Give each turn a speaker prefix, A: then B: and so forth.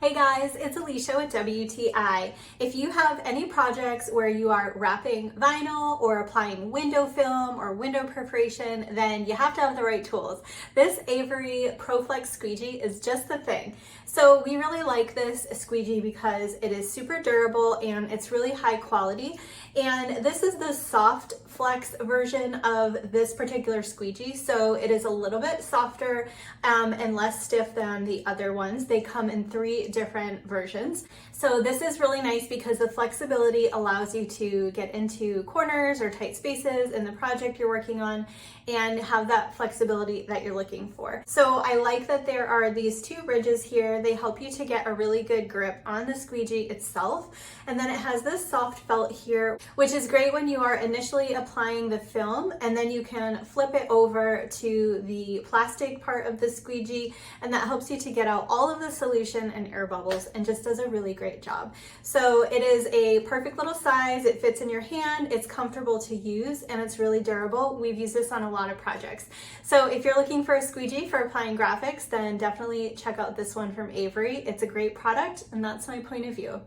A: Hey guys, it's Alicia with WTI. If you have any projects where you are wrapping vinyl or applying window film or window perforation, then you have to have the right tools. This Avery ProFlex Squeegee is just the thing. So we really like this squeegee because it is super durable and it's really high quality. And this is the soft flex version of this particular squeegee. So it is a little bit softer and less stiff than the other ones. They come in 3 different versions. So this is really nice because the flexibility allows you to get into corners or tight spaces in the project you're working on and have that flexibility that you're looking for. So I like that there are these 2 ridges here. They help you to get a really good grip on the squeegee itself. And then it has this soft felt here, which is great when you are initially applying the film, and then you can flip it over to the plastic part of the squeegee, and that helps you to get out all of the solution and air bubbles and just does a really great job. So it is a perfect little size. It fits in your hand, it's comfortable to use, and it's really durable. We've used this on a lot of projects. So if you're looking for a squeegee for applying graphics, then definitely check out this one from Avery. It's a great product, and that's my point of view.